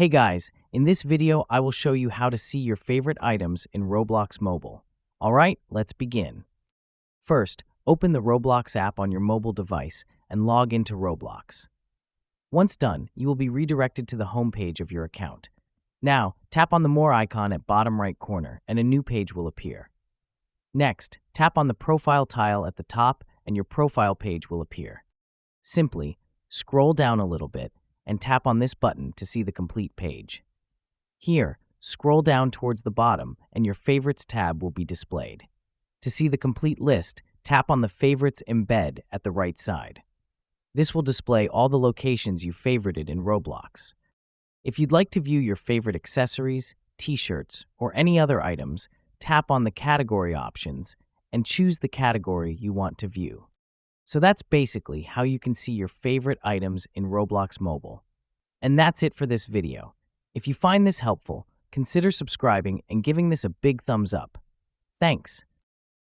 Hey guys, in this video I will show you how to see your favorite items in Roblox Mobile. Alright, let's begin. First, open the Roblox app on your mobile device and log into Roblox. Once done, you will be redirected to the home page of your account. Now, tap on the More icon at bottom right corner and a new page will appear. Next, tap on the Profile tile at the top and your profile page will appear. Simply, scroll down a little bit and tap on this button to see the complete page. Here, scroll down towards the bottom and your Favorites tab will be displayed. To see the complete list, tap on the Favorites embed at the right side. This will display all the locations you favorited in Roblox. If you'd like to view your favorite accessories, t-shirts, or any other items, tap on the category options and choose the category you want to view. So that's basically how you can see your favorite items in Roblox Mobile. And that's it for this video. If you find this helpful, consider subscribing and giving this a big thumbs up. Thanks.